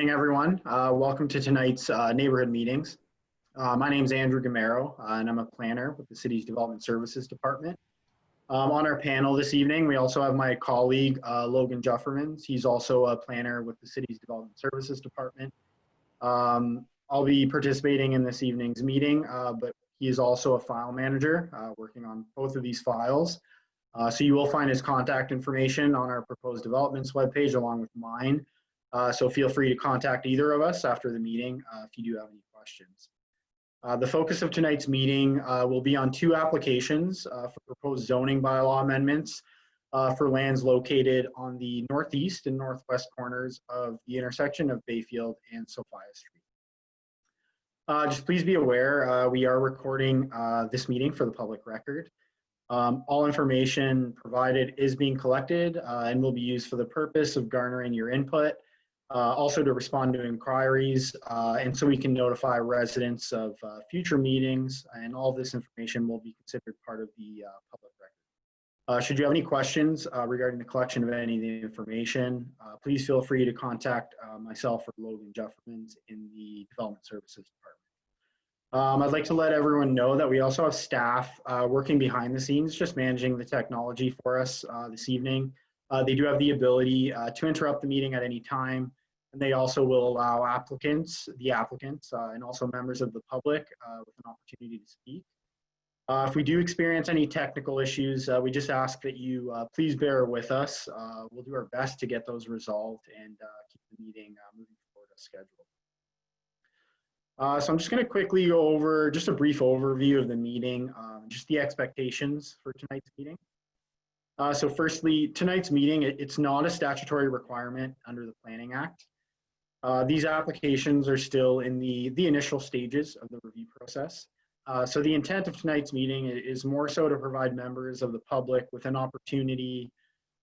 Morning, everyone. Welcome to tonight's neighborhood meetings. My name is Andrew Gamero, and I'm a planner with the city's Development Services Department. On our panel this evening, we also have my colleague, Logan Juffermans. He's also a planner with the city's Development Services Department. I'll be participating in this evening's meeting, but he is also a file manager working on both of these files. So you will find his contact information on our proposed developments webpage along with mine. So feel free to contact either of us after the meeting if you do have any questions. The focus of tonight's meeting will be on two applications for proposed zoning bylaw amendments for lands located on the northeast and northwest corners of the intersection of Bayfield and Sophia Street. Just please be aware, we are recording this meeting for the public record. All information provided is being collected and will be used for the purpose of garnering your input, also to respond to inquiries, and so we can notify residents of future meetings, and all of this information will be considered part of the public record. Should you have any questions regarding the collection of any of the information, please feel free to contact myself or Logan Juffermans in the Development Services Department. I'd like to let everyone know that we also have staff working behind the scenes, just managing the technology for us this evening. They do have the ability to interrupt the meeting at any time, and they also will allow the applicants, and also members of the public with an opportunity to speak. If we do experience any technical issues, we just ask that you please bear with us. We'll do our best to get those resolved and keep the meeting moving forward as scheduled. So I'm just going to quickly go over just a brief overview of the meeting, just the expectations for tonight's meeting. So firstly, tonight's meeting, it's not a statutory requirement under the Planning Act. These applications are still in the initial stages of the review process. So the intent of tonight's meeting is more so to provide members of the public with an opportunity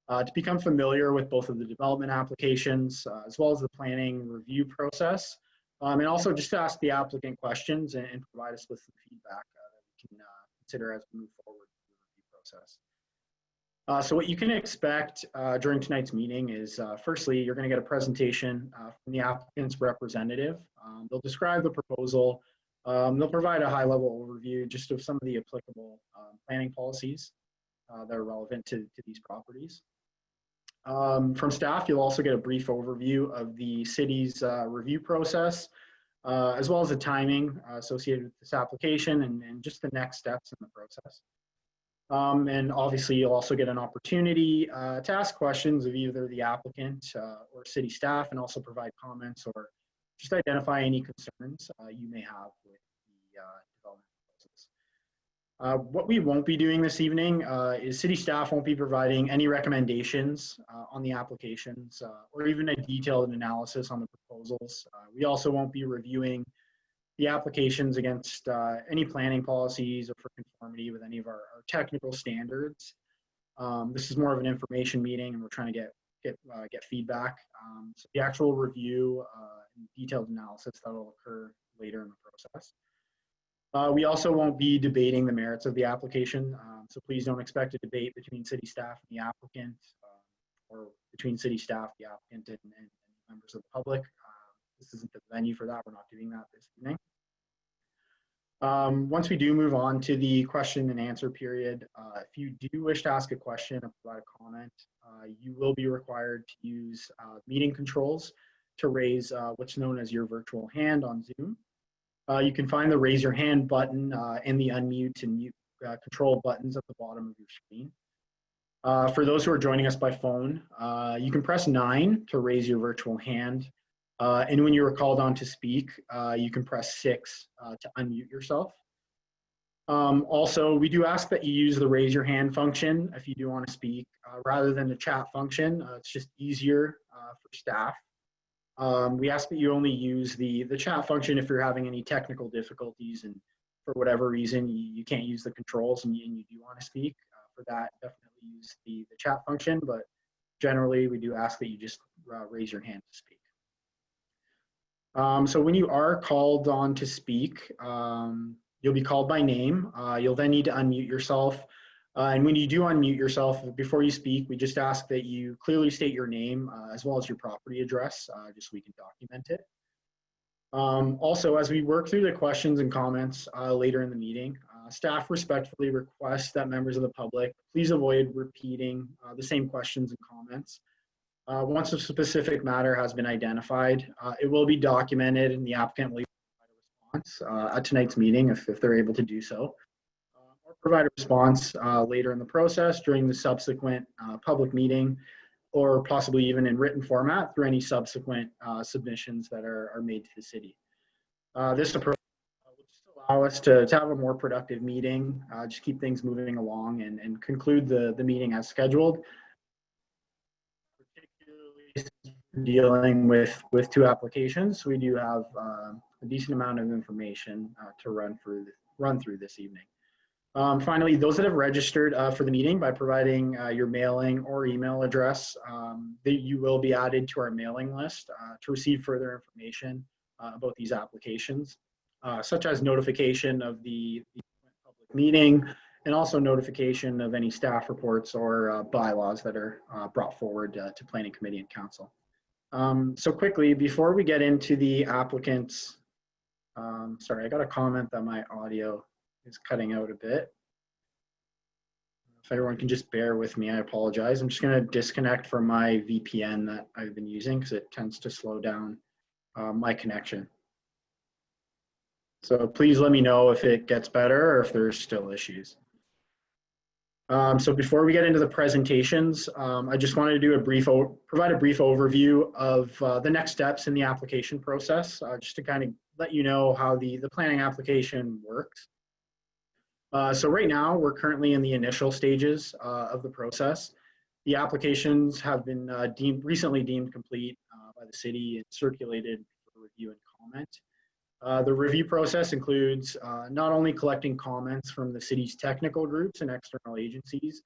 to become familiar with both of the development applications as well as the planning review process. And also just to ask the applicant questions and provide us with some feedback that we can consider as we move forward through the review process. So what you can expect during tonight's meeting is, firstly, you're going to get a presentation from the applicant's representative. They'll describe the proposal. They'll provide a high-level overview just of some of the applicable planning policies that are relevant to these properties. From staff, you'll also get a brief overview of the city's review process, as well as the timing associated with this application and just the next steps in the process. And obviously, you'll also get an opportunity to ask questions of either the applicant or city staff, and also provide comments or just identify any concerns you may have with the development process. What we won't be doing this evening is city staff won't be providing any recommendations on the applications or even a detailed analysis on the proposals. We also won't be reviewing the applications against any planning policies or for conformity with any of our technical standards. This is more of an information meeting, and we're trying to get feedback. So the actual review and detailed analysis that will occur later in the process. We also won't be debating the merits of the application, so please don't expect a debate between city staff and the applicant, or between city staff, the applicant, and members of the public. This isn't the venue for that. We're not doing that this evening. Once we do move on to the question and answer period, if you do wish to ask a question or provide a comment, you will be required to use meeting controls to raise what's known as your virtual hand on Zoom. You can find the raise your hand button and the unmute and mute control buttons at the bottom of your screen. For those who are joining us by phone, you can press 9 to raise your virtual hand. And when you are called on to speak, you can press 6 to unmute yourself. Also, we do ask that you use the raise your hand function if you do want to speak, rather than the chat function. It's just easier for staff. We ask that you only use the chat function if you're having any technical difficulties and for whatever reason you can't use the controls and you do want to speak. For that, definitely use the chat function, but generally we do ask that you just raise your hand to speak. So when you are called on to speak, you'll be called by name. You'll then need to unmute yourself. And when you do unmute yourself before you speak, we just ask that you clearly state your name as well as your property address, just so we can document it. Also, as we work through the questions and comments later in the meeting, staff respectfully request that members of the public please avoid repeating the same questions and comments. Once a specific matter has been identified, it will be documented and the applicant will provide a response at tonight's meeting if they're able to do so, or provide a response later in the process during the subsequent public meeting, or possibly even in written format through any subsequent submissions that are made to the city. This approach will just allow us to have a more productive meeting, just keep things moving along and conclude the meeting as scheduled. Particularly dealing with two applications, we do have a decent amount of information to run through this evening. Finally, those that have registered for the meeting by providing your mailing or email address, you will be added to our mailing list to receive further information about these applications, such as notification of the public meeting and also notification of any staff reports or bylaws that are brought forward to Planning Committee and Council. So quickly, before we get into the applicants, sorry, I got a comment that my audio is cutting out a bit. If everyone can just bear with me, I apologize. I'm just going to disconnect from my VPN that I've been using because it tends to slow down my connection. So please let me know if it gets better or if there's still issues. So before we get into the presentations, I just wanted to do provide a brief overview of the next steps in the application process, just to kind of let you know how the planning application works. So right now, we're currently in the initial stages of the process. The applications have been recently deemed complete by the city and circulated for review and comment. The review process includes not only collecting comments from the city's technical groups and external agencies,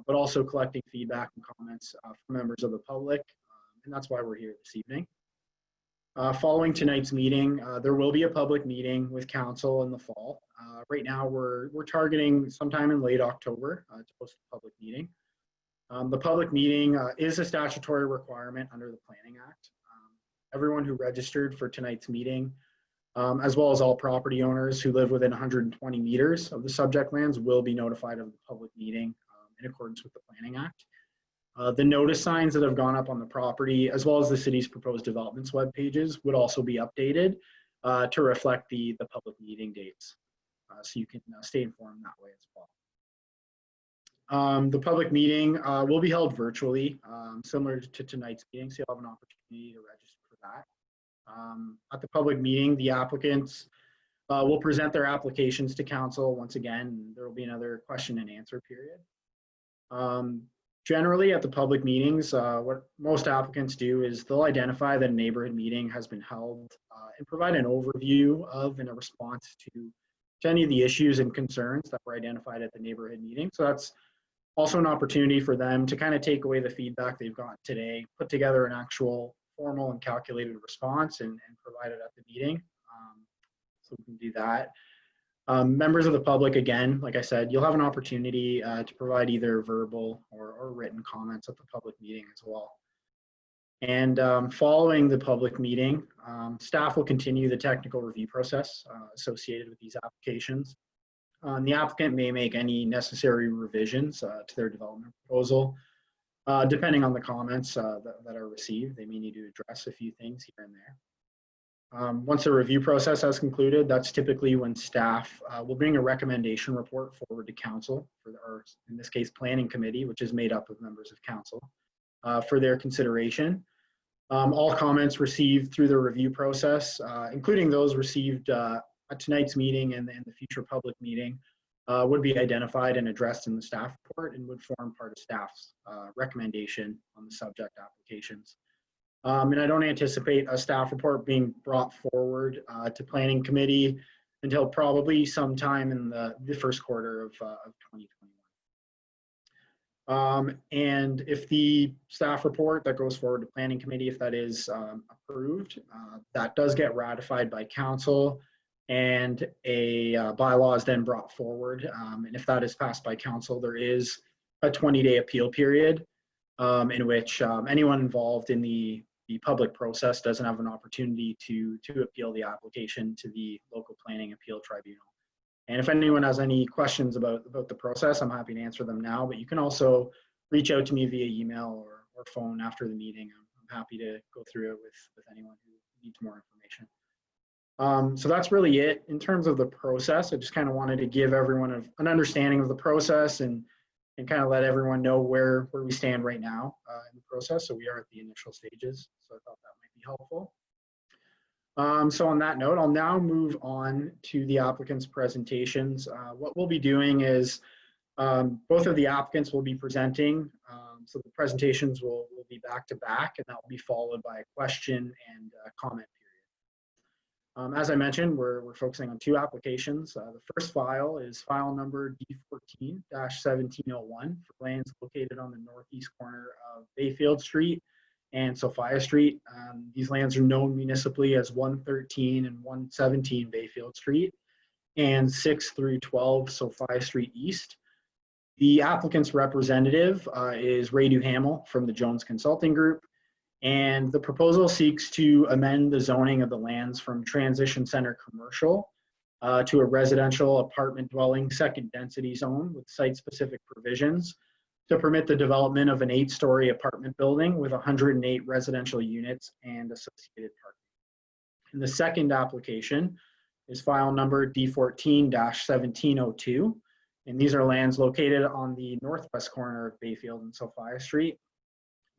but also collecting feedback and comments from members of the public, and that's why we're here this evening. Following tonight's meeting, there will be a public meeting with council in the fall. Right now, we're targeting sometime in late October to host a public meeting. The public meeting is a statutory requirement under the Planning Act. Everyone who registered for tonight's meeting, as well as all property owners who live within 120 meters of the subject lands, will be notified of the public meeting in accordance with the Planning Act. The notice signs that have gone up on the property, as well as the city's proposed developments web pages, would also be updated to reflect the public meeting dates. So you can stay informed that way as well. The public meeting will be held virtually, similar to tonight's meeting, so you'll have an opportunity to register for that. At the public meeting, the applicants will present their applications to council once again. There will be another question and answer period. Generally, at the public meetings, what most applicants do is they'll identify that a neighborhood meeting has been held and provide an overview of and a response to any of the issues and concerns that were identified at the neighborhood meeting. So that's also an opportunity for them to kind of take away the feedback they've got today, put together an actual formal and calculated response and provide it at the meeting. So we can do that. Members of the public, again, like I said, you'll have an opportunity to provide either verbal or written comments at the public meeting as well. And following the public meeting, staff will continue the technical review process associated with these applications. The applicant may make any necessary revisions to their development proposal. Depending on the comments that are received, they may need to address a few things here and there. Once the review process has concluded, that's typically when staff will bring a recommendation report forward to council, or in this case, Planning Committee, which is made up of members of council, for their consideration. All comments received through the review process, including those received at tonight's meeting and the future public meeting, would be identified and addressed in the staff report and would form part of staff's recommendation on the subject applications. And I don't anticipate a staff report being brought forward to Planning Committee until probably sometime in the first quarter of 2021. And if the staff report that goes forward to Planning Committee, if that is approved, that does get ratified by council. and a bylaw is then brought forward. And if that is passed by council, there is a 20-day appeal period in which anyone involved in the public process doesn't have an opportunity to appeal the application to the local planning appeal tribunal. And if anyone has any questions about the process, I'm happy to answer them now, but you can also reach out to me via email or phone after the meeting. I'm happy to go through it with anyone who needs more information. So that's really it in terms of the process. I just kind of wanted to give everyone an understanding of the process and kind of let everyone know where we stand right now in the process. So we are at the initial stages. So I thought that might be helpful. So on that note, I'll now move on to the applicant's presentations. What we'll be doing is both of the applicants will be presenting. So the presentations will be back to back, and that will be followed by a question and comment period. As I mentioned, we're focusing on two applications. The first file is file number D14-1701 for lands located on the northeast corner of Bayfield Street and Sophia Street. These lands are known municipally as 113 and 117 Bayfield Street and 6 through 12 Sophia Street East. The applicant's representative is Ray Duhamel from the Jones Consulting Group, and the proposal seeks to amend the zoning of the lands from transition center commercial to a residential apartment dwelling second density zone with site-specific provisions to permit the development of an 8-story apartment building with 108 residential units and associated parking. And the second application is file number D14-1702. And these are lands located on the northwest corner of Bayfield and Sophia Street,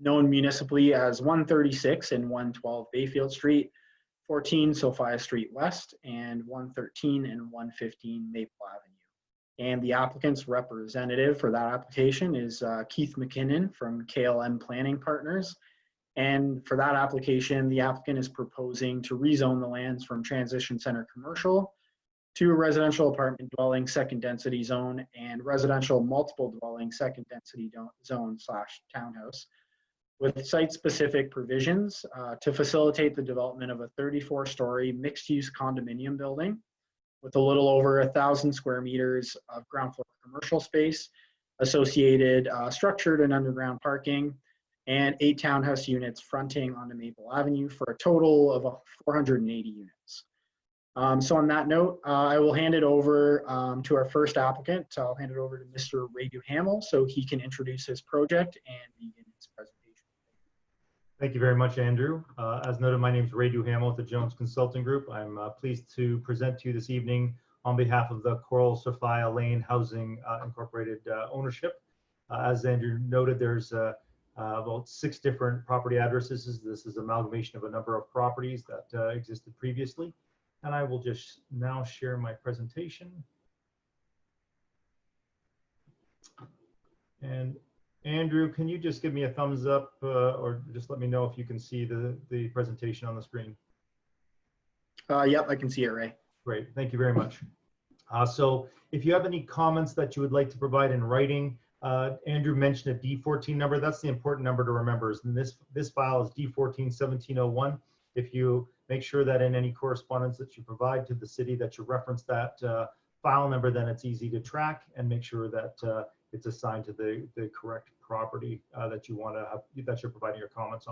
known municipally as 136 and 112 Bayfield Street, 14 Sophia Street West, and 113 and 115 Maple Avenue. And the applicant's representative for that application is Keith McKinnon from KLM Planning Partners. And for that application, the applicant is proposing to rezone the lands from transition center commercial to a residential apartment dwelling second density zone and residential multiple dwelling second density zone / townhouse with site-specific provisions to facilitate the development of a 34-story mixed-use condominium building with a little over 1,000 square meters of ground floor commercial space, associated structured and underground parking, and 8 townhouse units fronting onto Maple Avenue for a total of 480 units. So on that note, I will hand it over to our first applicant. I'll hand it over to Mr. Ray Duhamel so he can introduce his project and begin his presentation. Thank you very much, Andrew. As noted, my name is Ray Duhamel with the Jones Consulting Group. I'm pleased to present to you this evening on behalf of the Coral Sophia Lane Housing Incorporated ownership. As Andrew noted, there's about 6 different property addresses. This is amalgamation of a number of properties that existed previously. And I will just now share my presentation. And Andrew, can you just give me a thumbs up or just let me know if you can see the presentation on the screen? Yep, I can see it, Ray. Great, thank you very much. So if you have any comments that you would like to provide in writing, Andrew mentioned a D14 number. That's the important number to remember. Is this file is D14-1701. If you make sure that in any correspondence that you provide to the city that you reference that file number, then it's easy to track and make sure that it's assigned to the correct property that you want to have, that you're providing your comments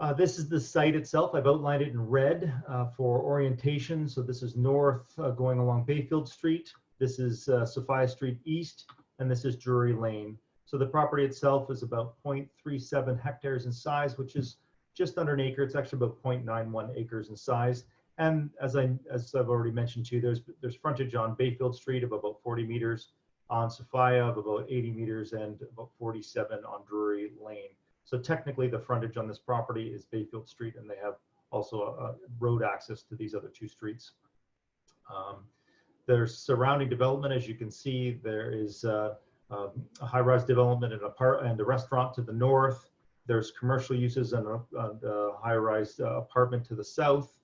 on. This is the site itself. I've outlined it in red for orientation. So this is north going along Bayfield Street. This is Sophia Street East, and this is Drury Lane. So the property itself is about 0.37 hectares in size, which is just under an acre. It's actually about 0.91 acres in size. And as I've already mentioned too, there's frontage on Bayfield Street of about 40 meters, on Sophia of about 80 meters, and about 47 on Drury Lane. So technically the frontage on this property is Bayfield Street, and they have also a road access to these other 2 streets. There's surrounding development. As you can see, there is a high-rise development and a restaurant to the north. There's commercial uses and a high-rise apartment to the south.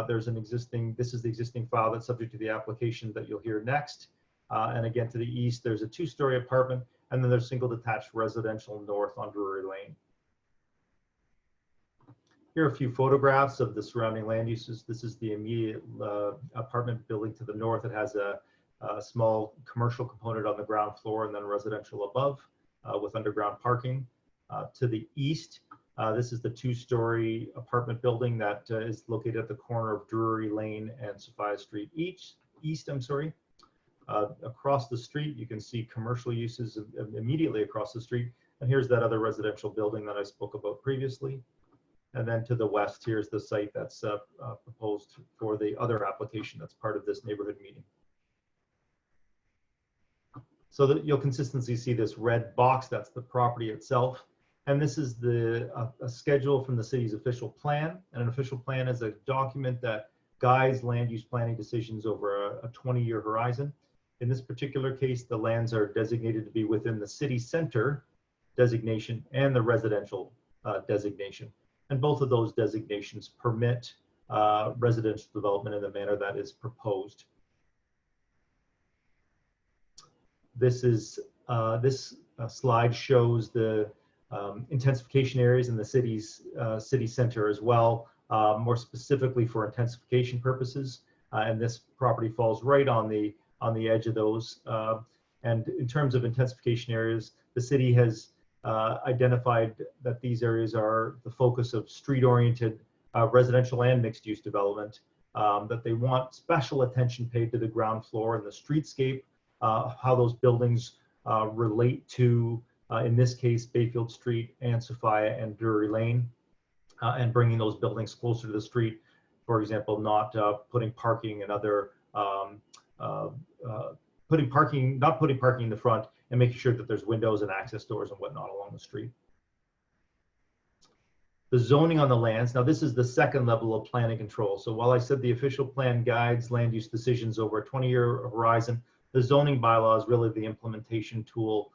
There's this is the existing file that's subject to the application that you'll hear next. And again, to the east, there's a 2-story apartment, and then there's single detached residential north on Drury Lane. Here are a few photographs of the surrounding land uses. This is the immediate apartment building to the north. It has a small commercial component on the ground floor and then residential above with underground parking. To the east, this is the two-story apartment building that is located at the corner of Drury Lane and Sophia Street East. Across the street, you can see commercial uses immediately across the street. And here's that other residential building that I spoke about previously. And then to the west, here's the site that's proposed for the other application that's part of this neighborhood meeting. So that you'll consistently see this red box, that's the property itself. And this is a schedule from the city's official plan. And an official plan is a document that guides land use planning decisions over a 20-year horizon. In this particular case, the lands are designated to be within the city center designation and the residential designation. And both of those designations permit residential development in the manner that is proposed. This slide shows the intensification areas in the city's city center as well, more specifically for intensification purposes. And this property falls right on the edge of those. And in terms of intensification areas, the city has identified that these areas are the focus of street-oriented residential and mixed-use development, that they want special attention paid to the ground floor and the streetscape, how those buildings relate to, in this case, Bayfield Street and Sophia and Drury Lane, and bringing those buildings closer to the street. For example, not putting parking and other, not putting parking in the front, and making sure that there's windows and access doors and whatnot along the street. The zoning on the lands, now this is the second level of planning control. So while I said the official plan guides land use decisions over a 20-year horizon, the zoning bylaw is really the implementation tool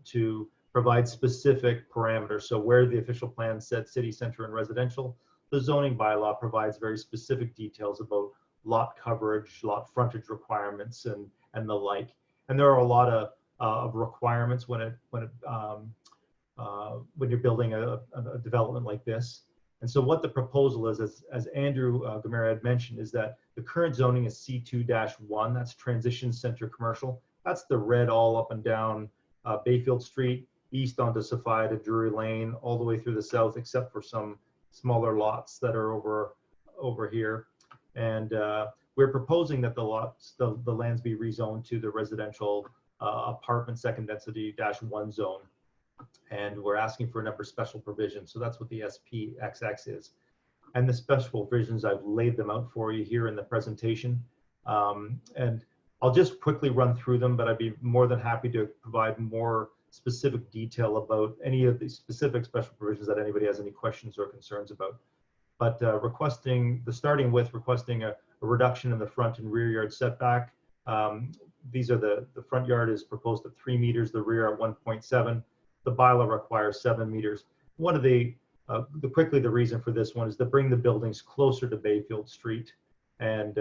to provide specific parameters. So where the official plan said city center and residential, the zoning bylaw provides very specific details about lot coverage, lot frontage requirements, and the like. And there are a lot of requirements when you're building a development like this. And so what the proposal is, as Andrew Gamera had mentioned, is that the current zoning is C2-1, that's transition center commercial. That's the red all up and down Bayfield Street, east onto Sophia to Drury Lane, all the way through the south, except for some smaller lots that are over here. And we're proposing that the lands be rezoned to the residential apartment second density -1 zone. And we're asking for a number of special provisions. So that's what the SPXX is. And the special provisions, I've laid them out for you here in the presentation. And I'll just quickly run through them, but I'd be more than happy to provide more specific detail about any of the specific special provisions that anybody has any questions or concerns about. But starting with requesting a reduction in the front and rear yard setback. These are the front yard is proposed at 3 meters, the rear at 1.7. The bylaw requires 7 meters. One of the reason for this one is to bring the buildings closer to Bayfield Street and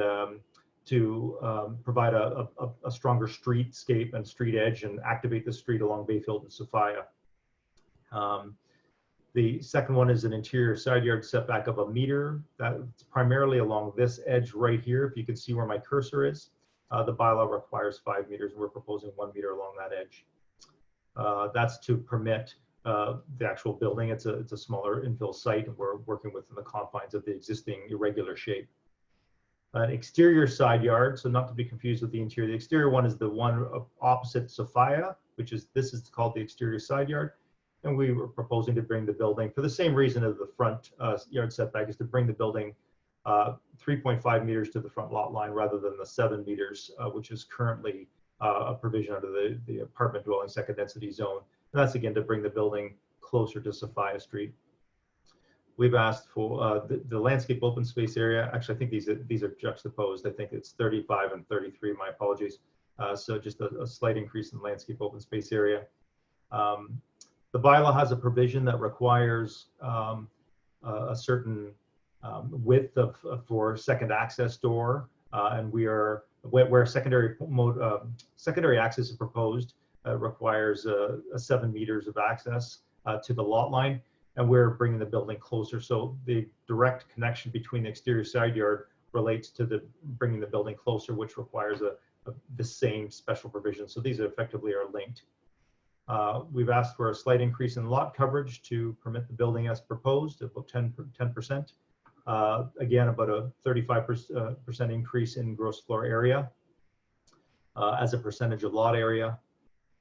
to provide a stronger streetscape and street edge and activate the street along Bayfield and Sophia. The second one is an interior side yard setback of 1 meter. That's primarily along this edge right here. If you can see where my cursor is, the bylaw requires 5 meters. We're proposing 1 meter along that edge. That's to permit the actual building. It's a smaller infill site, and we're working within the confines of the existing irregular shape. An exterior side yard, so not to be confused with the interior. The exterior one is the one opposite Sophia, this is called the exterior side yard. And we were proposing to bring the building, for the same reason as the front yard setback, is to bring the building 3.5 meters to the front lot line rather than the 7 meters, which is currently a provision under the apartment dwelling second density zone. And that's again to bring the building closer to Sophia Street. We've asked for the landscape open space area. Actually, I think these are juxtaposed. I think it's 35 and 33, my apologies. So just a slight increase in landscape open space area. The bylaw has a provision that requires a certain width for second access door, and where secondary access is proposed, requires 7 meters of access to the lot line. and we're bringing the building closer. So the direct connection between the exterior side yard relates to the bringing the building closer, which requires the same special provision. So these effectively are linked. We've asked for a slight increase in lot coverage to permit the building as proposed, about 10%. Again, about a 35% increase in gross floor area as a percentage of lot area.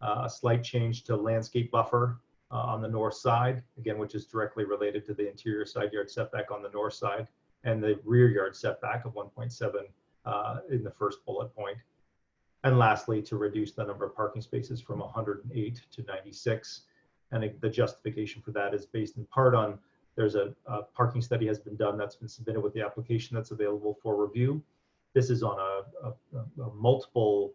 A slight change to landscape buffer on the north side, again, which is directly related to the interior side yard setback on the north side, and the rear yard setback of 1.7 in the first bullet point. And lastly, to reduce the number of parking spaces from 108 to 96. And the justification for that is based in part on there's a parking study has been done that's been submitted with the application that's available for review. This is on a multiple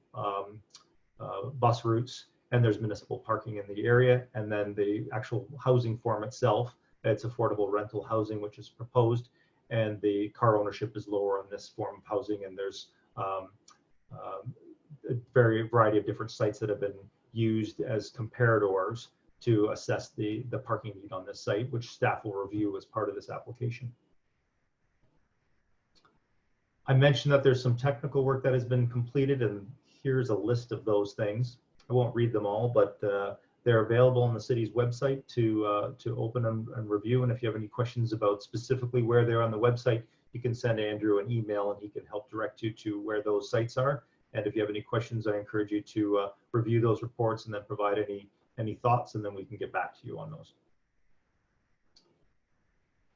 bus routes, and there's municipal parking in the area. And then the actual housing form itself, it's affordable rental housing, which is proposed, and the car ownership is lower on this form of housing. And there's a variety of different sites that have been used as comparators to assess the parking need on this site, which staff will review as part of this application. I mentioned that there's some technical work that has been completed, and here's a list of those things. I won't read them all, but they're available on the city's website to open and review. And if you have any questions about specifically where they're on the website, you can send Andrew an email and he can help direct you to where those sites are. And if you have any questions, I encourage you to review those reports and then provide any thoughts, and then we can get back to you on those.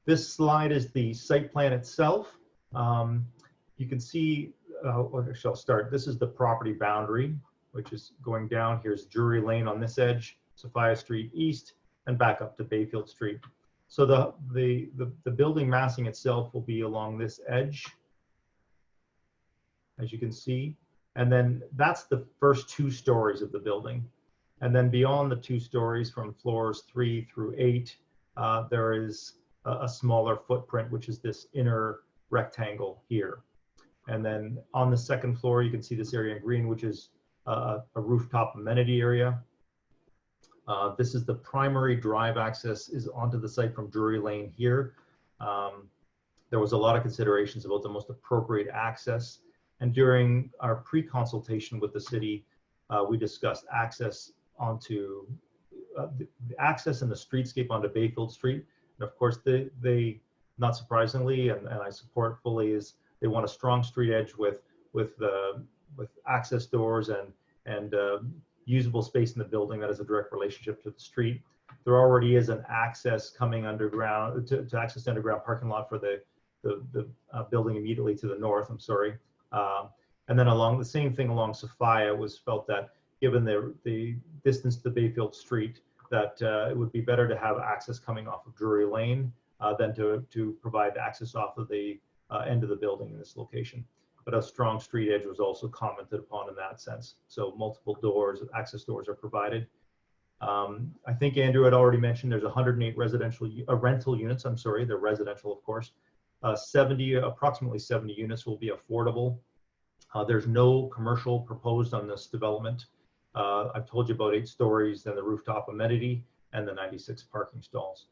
This slide is the site plan itself. You can see, I shall start. This is the property boundary, which is going down. Here's Drury Lane on this edge, Sophia Street East, and back up to Bayfield Street. So the building massing itself will be along this edge, as you can see. And then that's the first 2 stories of the building. And then beyond the 2 stories, from floors 3 through 8, there is a smaller footprint, which is this inner rectangle here. And then on the 2nd floor, you can see this area in green, which is a rooftop amenity area. This is the primary drive access is onto the site from Drury Lane here. There was a lot of considerations about the most appropriate access. And during our pre-consultation with the city, we discussed access onto the access and the streetscape onto Bayfield Street. And of course, they not surprisingly, and I support fully, is they want a strong street edge with access doors and usable space in the building that has a direct relationship to the street. There already is an access coming underground to access the underground parking lot for the building immediately to the north. I'm sorry. And then along the same thing along Sophia, it was felt that given the distance to Bayfield Street, that it would be better to have access coming off of Drury Lane than to provide access off of the end of the building in this location. But a strong street edge was also commented upon in that sense. So multiple doors, access doors are provided. I think Andrew had already mentioned there's 108 rental units. I'm sorry, they're residential, of course. Approximately 70 units will be affordable. There's no commercial proposed on this development. I've told you about 8 stories and the rooftop amenity and the 96 parking stalls.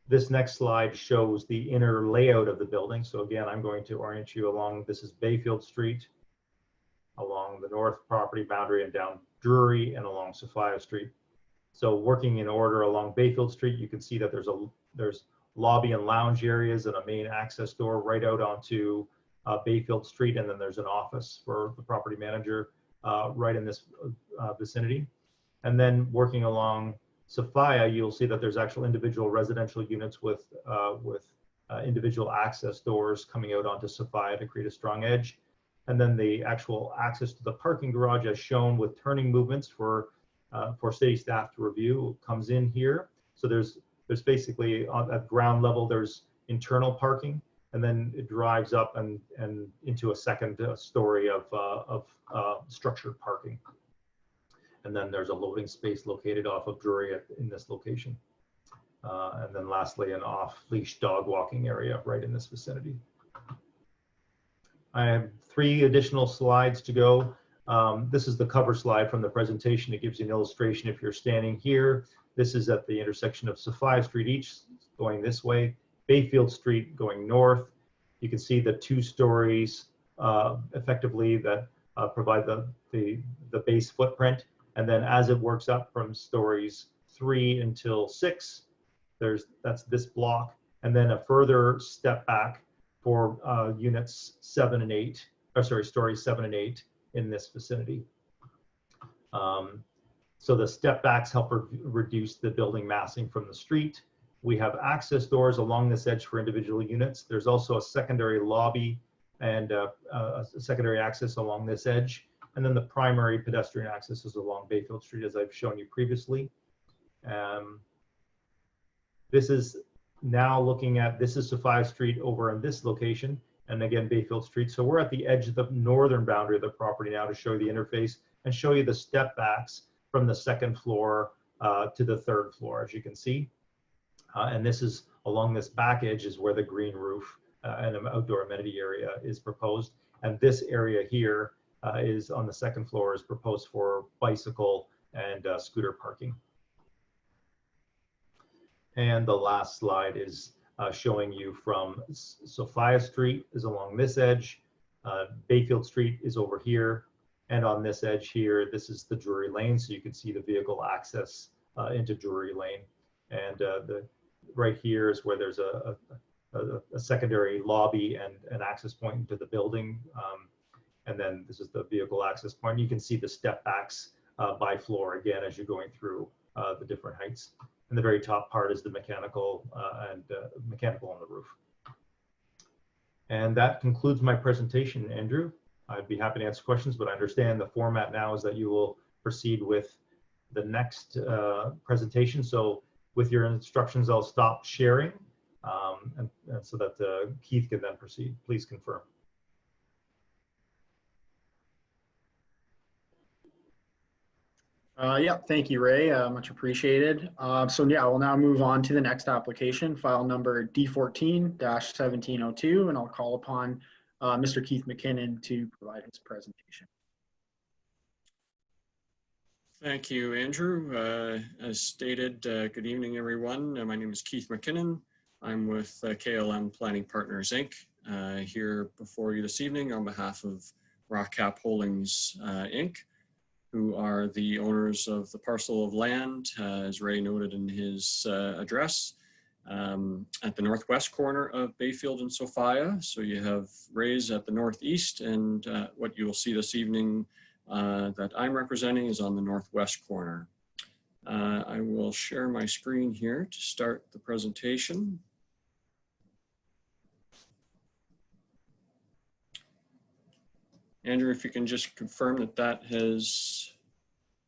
This next slide shows the inner layout of the building. So again, I'm going to orient you along, this is Bayfield Street, along the north property boundary and down Drury and along Sophia Street. So working in order along Bayfield Street, you can see that there's lobby and lounge areas and a main access door right out onto Bayfield Street, and then there's an office for the property manager right in this vicinity. And then working along Sophia, you'll see that there's actual individual residential units with individual access doors coming out onto Sophia to create a strong edge. And then the actual access to the parking garage, as shown with turning movements for city staff to review, comes in here. So there's basically at ground level, there's internal parking, and then it drives up and into a second story of structured parking. And then there's a loading space located off of Drury in this location. And then lastly, an off-leash dog walking area right in this vicinity. I have 3 additional slides to go. This is the cover slide from the presentation. It gives you an illustration. If you're standing here, This is at the intersection of Sophia Street East going this way, Bayfield Street going north. You can see the 2 stories effectively that provide the base footprint. And then as it works up from stories 3 until 6, that's this block. And then a further step back for units 7 and 8, or sorry, stories 7 and 8 in this vicinity. So the step backs help reduce the building massing from the street. We have access doors along this edge for individual units. There's also a secondary lobby and a secondary access along this edge. And then the primary pedestrian access is along Bayfield Street, as I've shown you previously. This is now looking at, this is Sophia Street over in this location, and again, Bayfield Street. So we're at the edge of the northern boundary of the property now to show you the interface and show you the step backs from the 2nd floor to the 3rd floor, as you can see. And this is along this back edge is where the green roof and an outdoor amenity area is proposed. And this area here is on the 2nd floor is proposed for bicycle and scooter parking. And the last slide is showing you from Sophia Street is along this edge, Bayfield Street is over here, and on this edge here, this is the Drury Lane, so you can see the vehicle access into Drury Lane. And right here is where there's a secondary lobby and an access point into the building. And then this is the vehicle access point. You can see the step backs by floor again as you're going through the different heights. And the very top part is the mechanical mechanical on the roof. And that concludes my presentation, Andrew. I'd be happy to answer questions, but I understand the format now is that you will proceed with the next presentation. So with your instructions, I'll stop sharing and so that Keith can then proceed. Please confirm. Yeah, thank you, Ray. Much appreciated. So yeah, we'll now move on to the next application, file number D14-1702, and I'll call upon Mr. Keith McKinnon to provide his presentation. Thank you, Andrew. As stated, good evening, everyone. My name is Keith McKinnon. I'm with KLM Planning Partners, Inc. Here before you this evening on behalf of Rockcap Holdings, Inc., who are the owners of the parcel of land, as Ray noted in his address, at the northwest corner of Bayfield and Sophia. So you have Ray's at the northeast, and what you will see this evening that I'm representing is on the northwest corner. I will share my screen here to start the presentation. Andrew, if you can just confirm that that has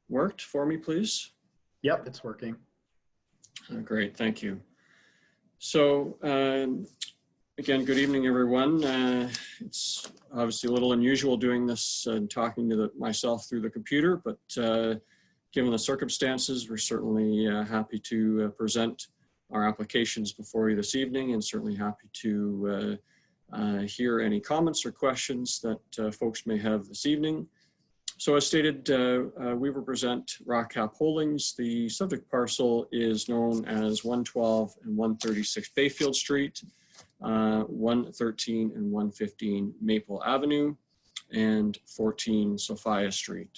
worked for me, please. Yep, it's working. Great, thank you. So again, good evening, everyone. It's obviously a little unusual doing this and talking to myself through the computer, but given the circumstances, we're certainly happy to present our applications before you this evening, and certainly happy to hear any comments or questions that folks may have this evening. So as stated, we represent Rockcap Holdings. The subject parcel is known as 112 and 136 Bayfield Street, 113 and 115 Maple Avenue, and 14 Sophia Street.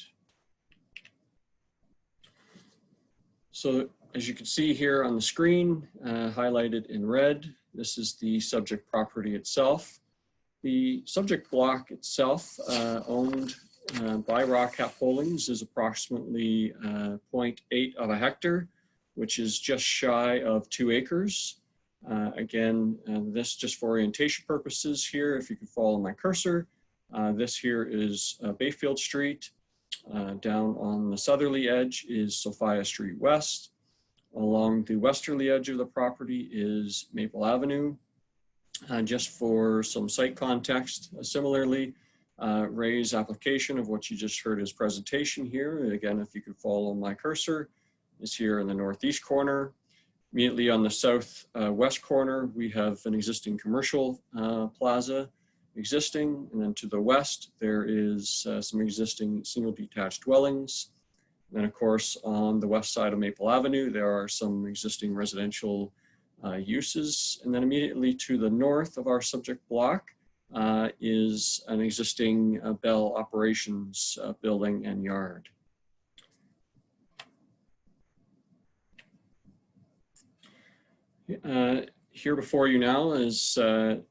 So as you can see here on the screen, highlighted in red, this is the subject property itself. The subject block itself, owned by Rockcap Holdings, is approximately 0.8 of a hectare, which is just shy of 2 acres. Again, this just for orientation purposes here, if you could follow my cursor, this here is Bayfield Street. Down on the southerly edge is Sophia Street West. Along the westerly edge of the property is Maple Avenue. Just for some site context, similarly, Ray's application of what you just heard his presentation here, and again, if you could follow my cursor, is here in the northeast corner. Immediately on the southwest corner, we have an existing commercial plaza existing, and then to the west, there is some existing single detached dwellings. Then, of course, on the west side of Maple Avenue, there are some existing residential uses. And then immediately to the north of our subject block is an existing Bell operations building and yard. Here before you now is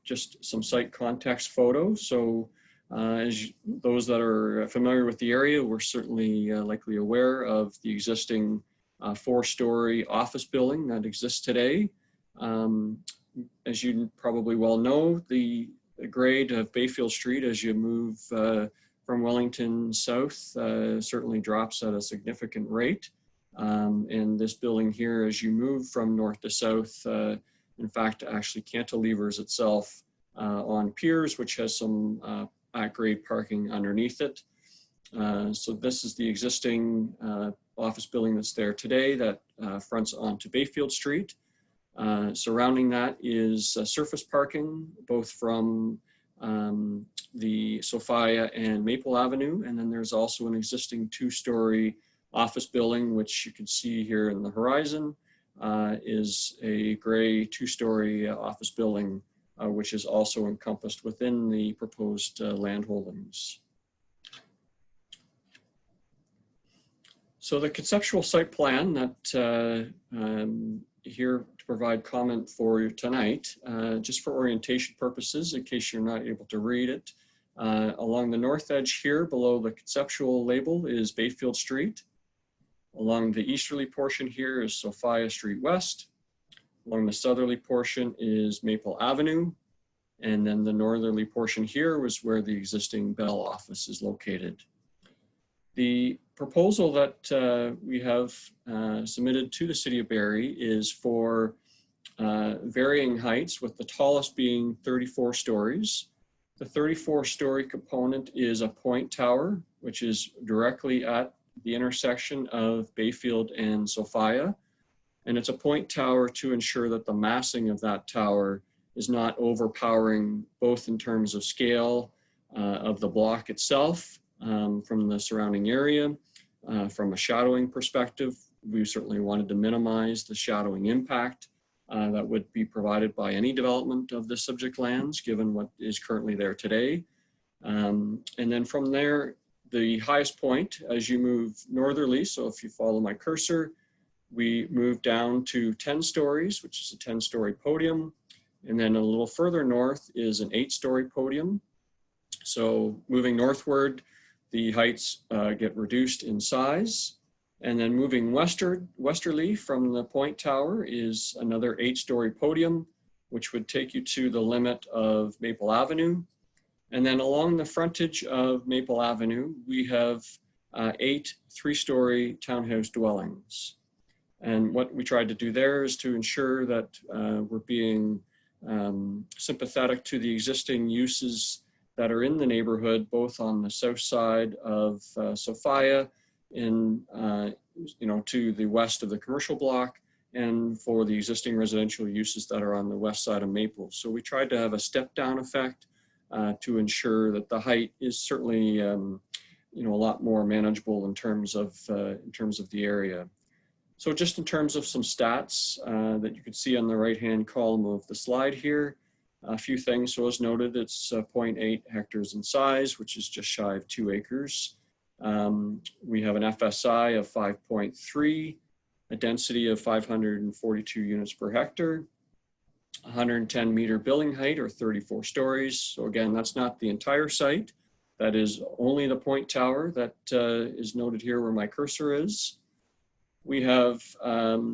just some site context photos. So those that are familiar with the area, we're certainly likely aware of the existing 4-story office building that exists today. As you probably well know, the grade of Bayfield Street as you move from Wellington south certainly drops at a significant rate. And this building here, as you move from north to south, in fact, actually cantilevers itself on piers, which has some at-grade parking underneath it. So this is the existing office building that's there today that fronts onto Bayfield Street. Surrounding that is surface parking, both from the Sophia and Maple Avenue. And then there's also an existing 2-story office building, which you can see here in the horizon, is a gray 2-story office building, which is also encompassed within the proposed land holdings. So the conceptual site plan that here to provide comment for you tonight, just for orientation purposes, in case you're not able to read it. Along the north edge here, below the conceptual label, is Bayfield Street. Along the easterly portion here is Sophia Street West. Along the southerly portion is Maple Avenue. And then the northerly portion here was where the existing Bell office is located. The proposal that we have submitted to the City of Barrie is for varying heights, with the tallest being 34 stories. The 34-story component is a point tower, which is directly at the intersection of Bayfield and Sophia. And it's a point tower to ensure that the massing of that tower is not overpowering, both in terms of scale of the block itself from the surrounding area. From a shadowing perspective, we certainly wanted to minimize the shadowing impact that would be provided by any development of the subject lands, given what is currently there today. And then from there, the highest point as you move northerly, so if you follow my cursor, we move down to 10 stories, which is a 10-story podium. And then a little further north is an 8-story podium. So moving northward, the heights get reduced in size. And then moving westerly from the point tower is another 8-story podium, which would take you to the limit of Maple Avenue. And then along the frontage of Maple Avenue, we have 8 3-story townhouse dwellings. And what we tried to do there is to ensure that we're being sympathetic to the existing uses that are in the neighborhood, both on the south side of Sophia, to the west of the commercial block, and for the existing residential uses that are on the west side of Maple. So we tried to have a step down effect to ensure that the height is certainly a lot more manageable in terms of the area. So just in terms of some stats that you can see on the right-hand column of the slide here, a few things. So as noted, it's 0.8 hectares in size, which is just shy of 2 acres. We have an FSI of 5.3, a density of 542 units per hectare, 110 meter building height, or 34 stories. So again, that's not the entire site. That is only the point tower that is noted here where my cursor is. We have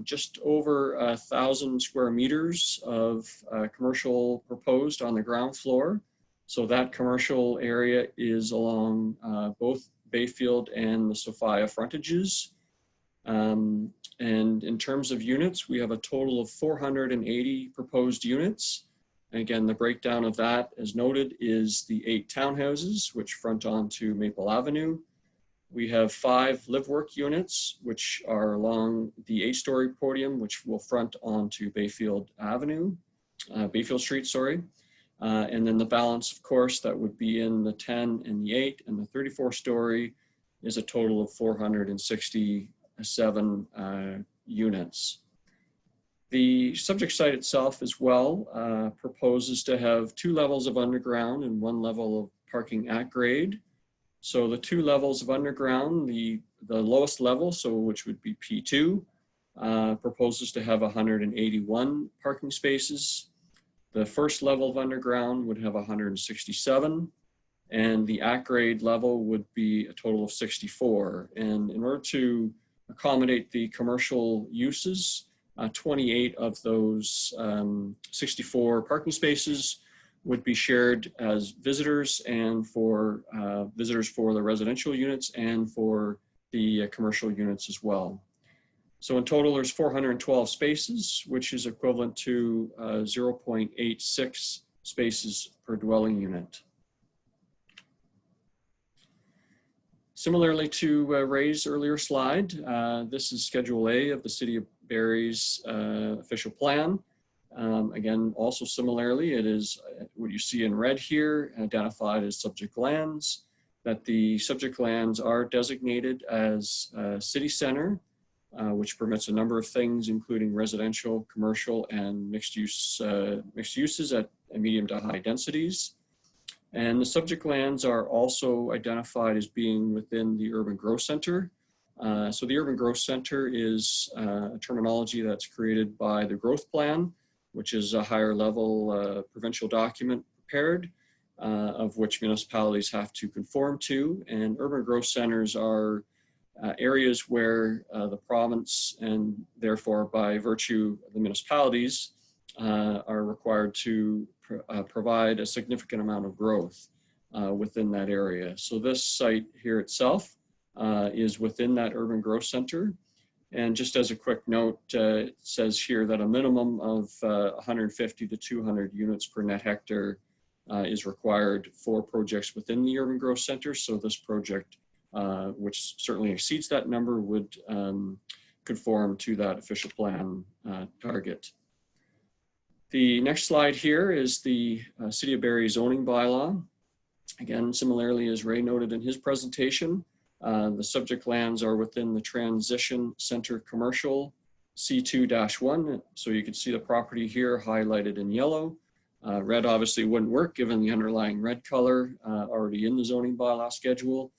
just over 1,000 square meters of commercial proposed on the ground floor. So that commercial area is along both Bayfield and the Sophia frontages. And in terms of units, we have a total of 480 proposed units. And again, the breakdown of that, as noted, is the 8 townhouses, which front onto Maple Avenue. We have 5 live-work units, which are along the 8-story podium, which will front onto Bayfield Street, sorry. And then the balance, of course, that would be in the 10 and the 8 and the 34-story is a total of 467 units. The subject site itself as well proposes to have 2 levels of underground and 1 level of parking at grade. So the 2 levels of underground, the lowest level, so which would be P2, proposes to have 181 parking spaces. The first level of underground would have 167, and the at-grade level would be a total of 64. And in order to accommodate the commercial uses, 28 of those 64 parking spaces would be shared as visitors and for visitors for the residential units and for the commercial units as well. So in total, there's 412 spaces, which is equivalent to 0.86 spaces per dwelling unit. Similarly to Ray's earlier slide, this is Schedule A of the City of Barrie's official plan. Again, also similarly, it is what you see in red here, identified as subject lands, that the subject lands are designated as city center, which permits a number of things, including residential, commercial, and mixed uses at medium to high densities. And the subject lands are also identified as being within the urban growth center. So the urban growth center is a terminology that's created by the growth plan, which is a higher level provincial document prepared, of which municipalities have to conform to. And urban growth centers are areas where the province, and therefore by virtue of the municipalities, are required to provide a significant amount of growth within that area. So this site here itself is within that urban growth center. And just as a quick note, it says here that a minimum of 150 to 200 units per net hectare is required for projects within the urban growth center. So this project, which certainly exceeds that number, would conform to that official plan target. The next slide here is the City of Barrie zoning bylaw. Again, similarly, as Ray noted in his presentation, the subject lands are within the Transition Center Commercial C2-1. So you can see the property here highlighted in yellow. Red obviously wouldn't work given the underlying red color already in the zoning bylaw schedule.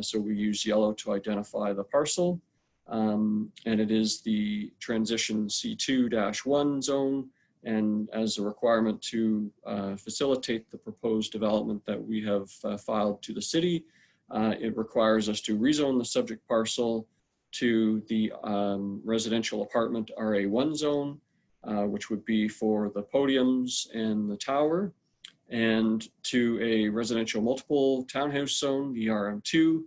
So we use yellow to identify the parcel. And it is the Transition C2-1 zone. And as a requirement to facilitate the proposed development that we have filed to the city, it requires us to rezone the subject parcel to the residential apartment RA1 zone, which would be for the podiums and the tower, and to a residential multiple townhouse zone, the RM2,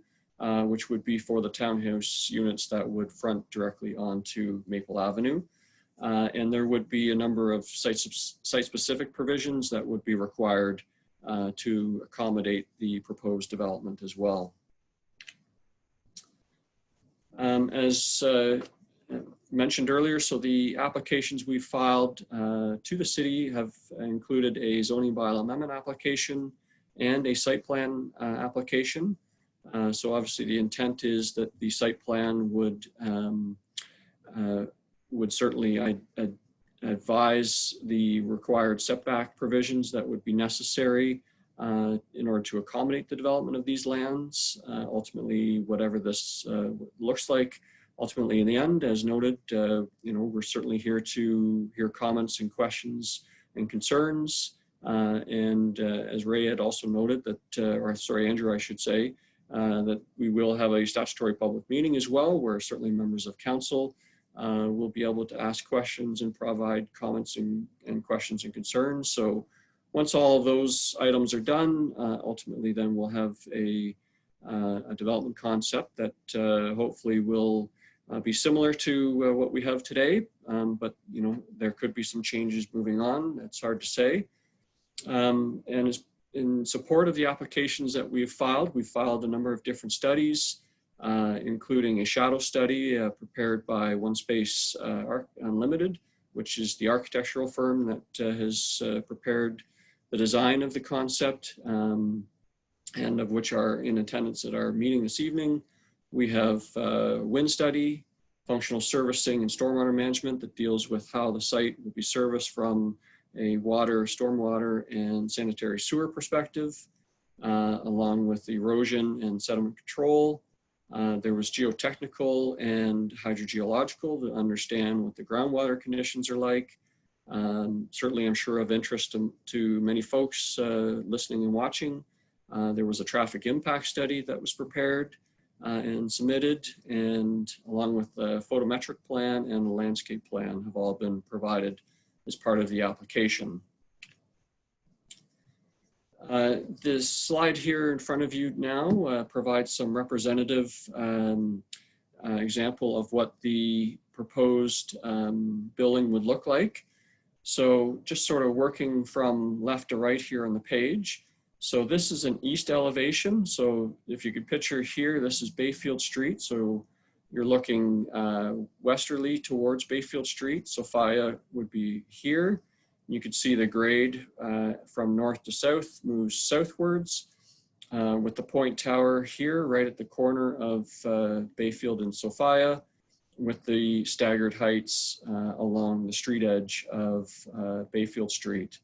which would be for the townhouse units that would front directly onto Maple Avenue. And there would be a number of site-specific provisions that would be required to accommodate the proposed development as well. As mentioned earlier, so the applications we filed to the city have included a zoning bylaw amendment application and a site plan application. So obviously the intent is that the site plan would certainly advise the required setback provisions that would be necessary in order to accommodate the development of these lands. Ultimately, whatever this looks like, ultimately in the end, as noted, we're certainly here to hear comments and questions and concerns. And as Ray had also noted that, or sorry, Andrew, I should say, that we will have a statutory public meeting as well, where certainly members of council will be able to ask questions and provide comments and questions and concerns. So once all of those items are done, ultimately then we'll have a development concept that hopefully will be similar to what we have today. But there could be some changes moving on. It's hard to say. And as in support of the applications that we've filed a number of different studies, including a shadow study prepared by One Space Unlimited, which is the architectural firm that has prepared the design of the concept. and of which are in attendance at our meeting this evening. We have wind study, functional servicing, and stormwater management that deals with how the site will be serviced from a water, stormwater, and sanitary sewer perspective, along with erosion and sediment control. There was geotechnical and hydrogeological to understand what the groundwater conditions are like. Certainly, I'm sure of interest to many folks listening and watching. There was a traffic impact study that was prepared and submitted, and along with the photometric plan and the landscape plan have all been provided as part of the application. This slide here in front of you now provides some representative example of what the proposed building would look like. So just sort of working from left to right here on the page. So this is an east elevation. So if you could picture here, this is Bayfield Street. So you're looking westerly towards Bayfield Street. Sophia would be here. You could see the grade from north to south moves southwards with the point tower here right at the corner of Bayfield and Sophia, with the staggered heights along the street edge of Bayfield Street.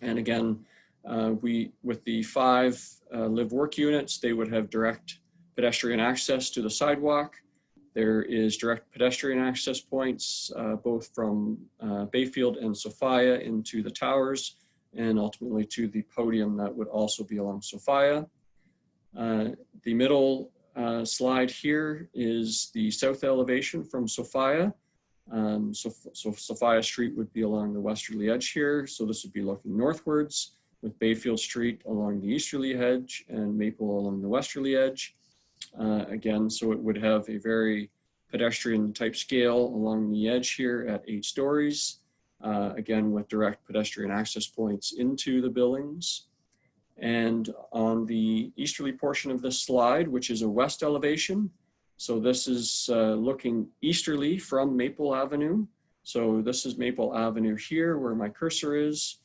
And again, with the 5 live-work units, they would have direct pedestrian access to the sidewalk. There is direct pedestrian access points, both from Bayfield and Sophia into the towers, and ultimately to the podium that would also be along Sophia. The middle slide here is the south elevation from Sophia. So Sophia Street would be along the westerly edge here. So this would be looking northwards, with Bayfield Street along the easterly edge and Maple along the westerly edge. Again, so it would have a very pedestrian type scale along the edge here at 8 stories. Again, with direct pedestrian access points into the buildings. And on the easterly portion of this slide, which is a west elevation, so this is looking easterly from Maple Avenue. So this is Maple Avenue here where my cursor is.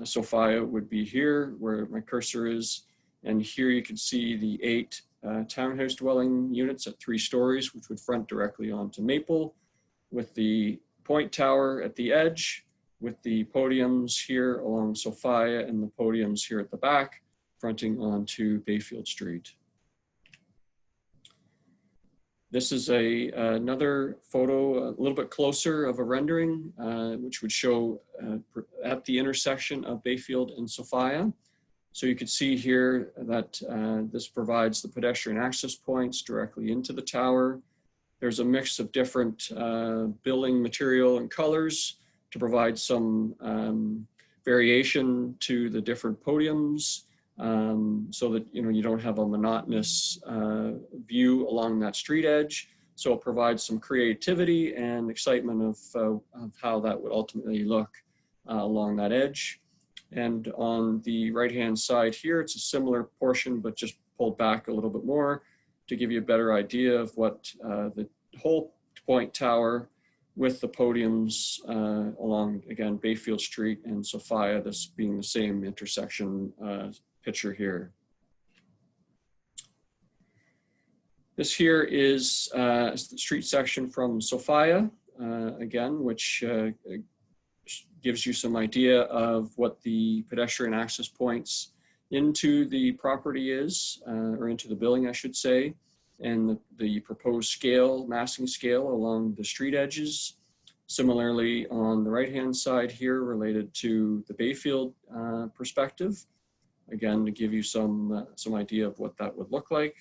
Sophia would be here where my cursor is. And here you can see the 8 townhouse dwelling units at 3 stories, which would front directly onto Maple, with the point tower at the edge, with the podiums here along Sophia and the podiums here at the back, fronting onto Bayfield Street. This is another photo, a little bit closer of a rendering, which would show at the intersection of Bayfield and Sophia. So you can see here that this provides the pedestrian access points directly into the tower. There's a mix of different building material and colors to provide some variation to the different podiums, so that you don't have a monotonous view along that street edge. So it provides some creativity and excitement of how that would ultimately look along that edge. And on the right-hand side here, it's a similar portion, but just pulled back a little bit more to give you a better idea of what the whole point tower with the podiums along, again, Bayfield Street and Sophia, this being the same intersection picture here. This here is the street section from Sophia, again, which gives you some idea of what the pedestrian access points into the property is, or into the building, I should say, and the proposed scale, massing scale along the street edges. Similarly, on the right-hand side here, related to the Bayfield perspective, again, to give you some idea of what that would look like.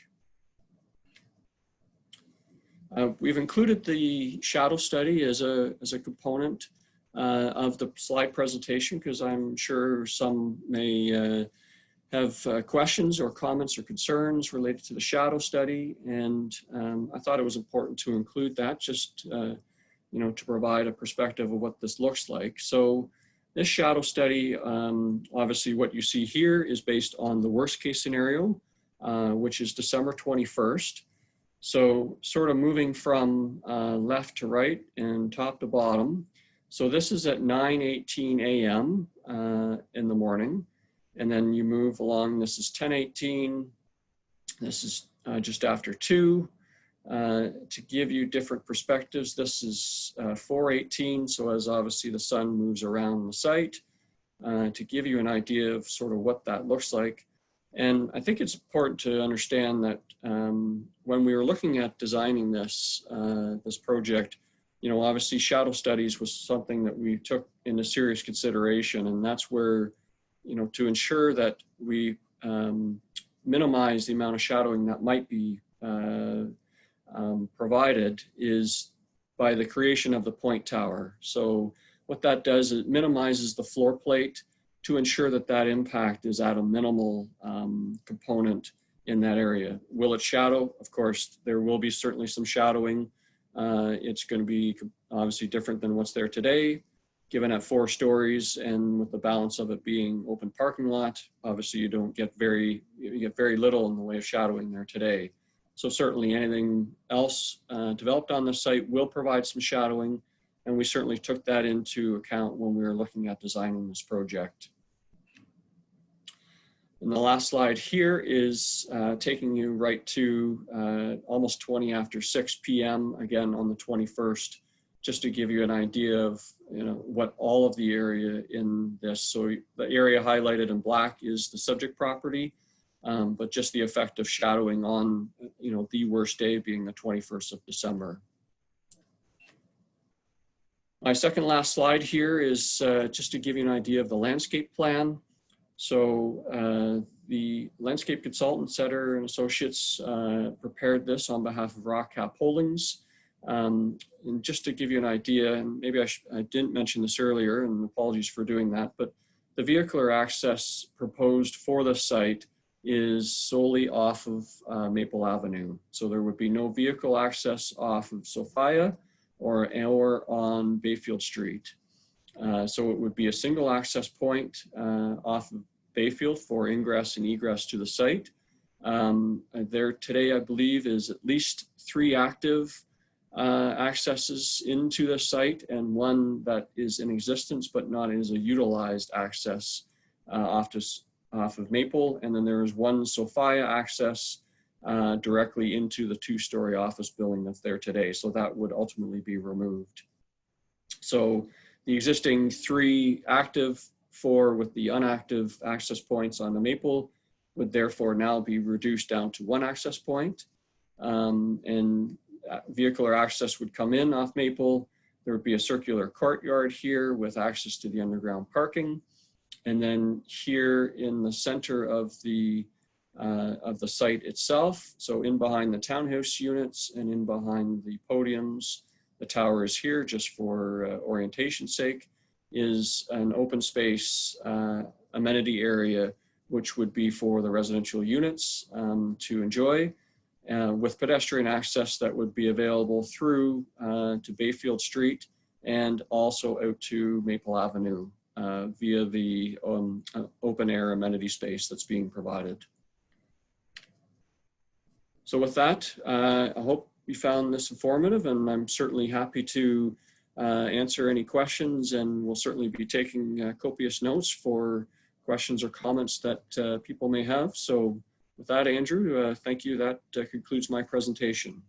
We've included the shadow study as a component of the slide presentation, because I'm sure some may have questions or comments or concerns related to the shadow study. And I thought it was important to include that, just to provide a perspective of what this looks like. So this shadow study, obviously what you see here is based on the worst case scenario, which is December 21st. So sort of moving from left to right and top to bottom. So this is at 9:18 a.m. In the morning. And then you move along. This is 10:18. This is just after 2. To give you different perspectives, this is 4:18. So as obviously the sun moves around the site, to give you an idea of sort of what that looks like. And I think it's important to understand that when we were looking at designing this, this project, you know, obviously shadow studies was something that we took into serious consideration. And that's where, you know, to ensure that we minimize the amount of shadowing that might be provided is by the creation of the point tower. So what that does is it minimizes the floor plate to ensure that that impact is at a minimal component in that area. Will it shadow? Of course, there will be certainly some shadowing. It's going to be obviously different than what's there today, given at 4 stories and with the balance of it being open parking lot. Obviously, you get very little in the way of shadowing there today. So certainly anything else developed on the site will provide some shadowing, and we certainly took that into account when we were looking at designing this project. And the last slide here is taking you right to almost 20 after 6 p.m. again on the 21st, just to give you an idea of, you know, what all of the area in this. So the area highlighted in black is the subject property, but just the effect of shadowing on, you know, the worst day being the 21st of December. My second last slide here is just to give you an idea of the landscape plan. So the landscape consultant, Setter and Associates, prepared this on behalf of Rockcap Holdings. And just to give you an idea, and maybe I didn't mention this earlier, and apologies for doing that, but the vehicular access proposed for the site is solely off of Maple Avenue. So there would be no vehicle access off of Sophia or on Bayfield Street. So it would be a single access point off of Bayfield for ingress and egress to the site. There today, I believe, is at least 3 active accesses into the site and 1 that is in existence but not as a utilized access off of Maple. And then there is 1 Sophia access directly into the 2-story office building that's there today. So that would ultimately be removed. So the existing 3 active, 4 with the inactive access points on the Maple would therefore now be reduced down to 1 access point. And vehicular access would come in off Maple. There would be a circular courtyard here with access to the underground parking. And then here in the center of the site itself, so in behind the townhouse units and in behind the podiums, the tower is here just for orientation's sake, is an open space amenity area, which would be for the residential units to enjoy, with pedestrian access that would be available through to Bayfield Street and also out to Maple Avenue via the open air amenity space that's being provided. So with that, I hope you found this informative, and I'm certainly happy to answer any questions, and we'll certainly be taking copious notes for questions or comments that people may have. So with that, Andrew, thank you. That concludes my presentation.